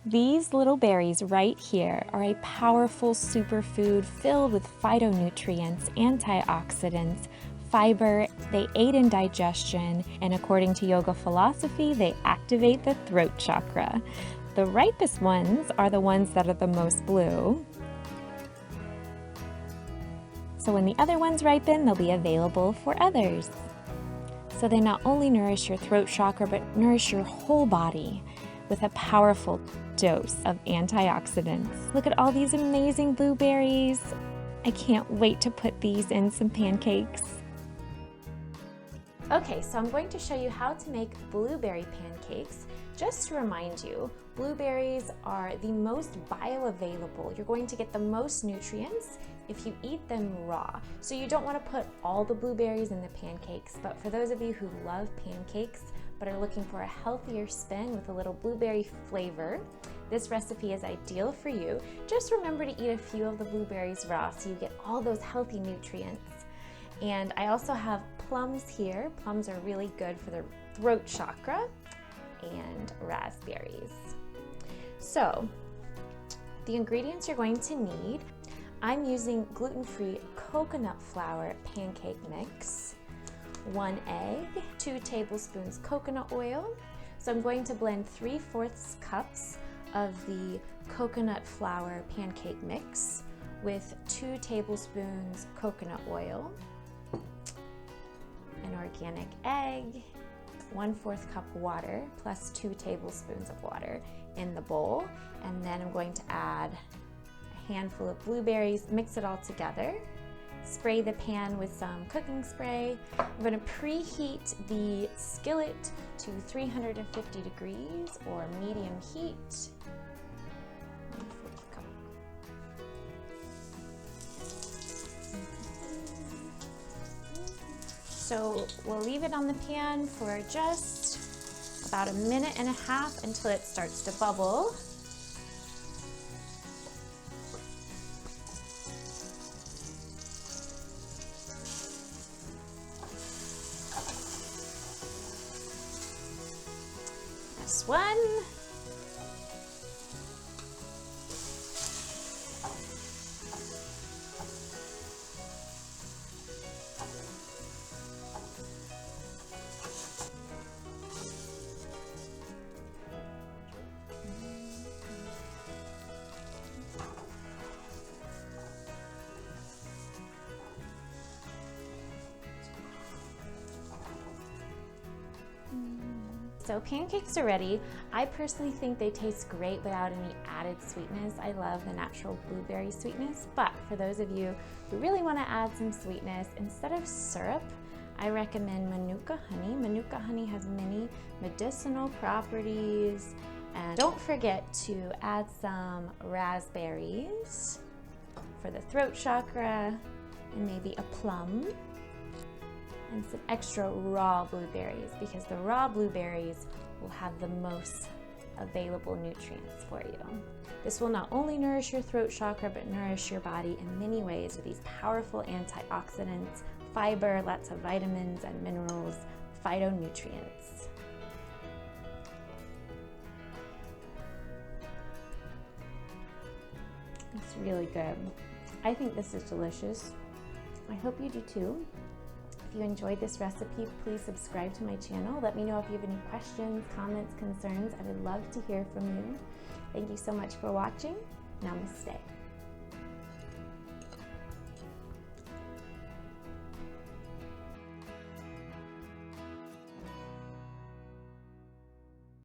These little berries right here are a powerful superfood filled with phytonutrients, antioxidants, fiber. They aid in digestion, and according to yoga philosophy, they activate the throat chakra. The ripest ones are the ones that are the most blue. So when the other ones ripen, they'll be available for others. So they not only nourish your throat chakra, but nourish your whole body with a powerful dose of antioxidants. Look at all these amazing blueberries. I can't wait to put these in some pancakes. Okay, so I'm going to show you how to make blueberry pancakes. Just to remind you, blueberries are the most bioavailable. You're going to get the most nutrients if you eat them raw. So you don't want to put all the blueberries in the pancakes, but for those of you who love pancakes but are looking for a healthier spin with a little blueberry flavor, this recipe is ideal for you. Just remember to eat a few of the blueberries raw so you get all those healthy nutrients. And I also have plums here. Plums are really good for the throat chakra, and raspberries. So the ingredients you're going to need, I'm using gluten-free coconut flour pancake mix, 1 egg, 2 tablespoons coconut oil. So I'm going to blend 3/4 cups of the coconut flour pancake mix with 2 tablespoons coconut oil, an organic egg, 1/4 cup water plus 2 tablespoons of water in the bowl. And then I'm going to add a handful of blueberries, mix it all together. Spray the pan with some cooking spray. I'm going to preheat the skillet to 350 degrees or medium heat. So we'll leave it on the pan for just about 1.5 minutes until it starts to bubble. This one. So pancakes are ready. I personally think they taste great without any added sweetness. I love the natural blueberry sweetness, but for those of you who really want to add some sweetness, instead of syrup, I recommend Manuka honey. Manuka honey has many medicinal properties. And don't forget to add some raspberries for the throat chakra, and maybe a plum, and some extra raw blueberries, because the raw blueberries will have the most available nutrients for you. This will not only nourish your throat chakra, but nourish your body in many ways with these powerful antioxidants, fiber, lots of vitamins and minerals, phytonutrients. It's really good. I think this is delicious. I hope you do too. If you enjoyed this recipe, please subscribe to my channel. Let me know if you have any questions, comments, concerns. I would love to hear from you. Thank you so much for watching. Namaste.